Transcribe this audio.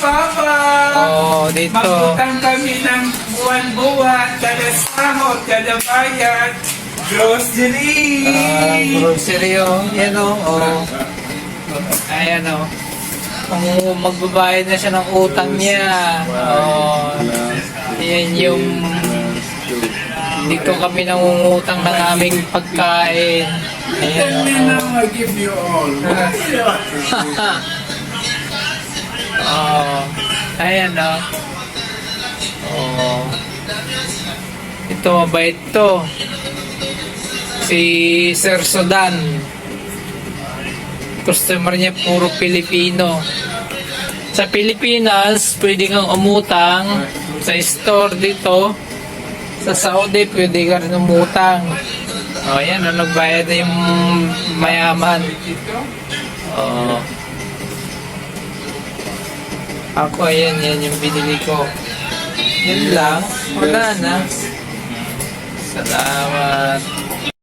Papa! Oh, dito. Magutang kami ng buwan-buwan, kada sahod, kada bayad. Grocery! Grocery, oh. Yan, oh. Oh. Ayan, oh. Kung magbabayad na siya ng utang niya. Oh. Yan yung dito kami nangungutang ng aming pagkain. Ayan, Tell me now, I give you all. oh. Ayan, oh. Oh. Ito, mabait to. Si Sir Sodan. Customer niya puro Pilipino. Sa Pilipinas, pwede kang umutang. Sa store dito, sa Saudi, pwede ka rin umutang. O, yan. Nagbayad na yung mayaman. O. Ako, ayan. Yan yung binili ko. Yan lang. Wala na. Salamat.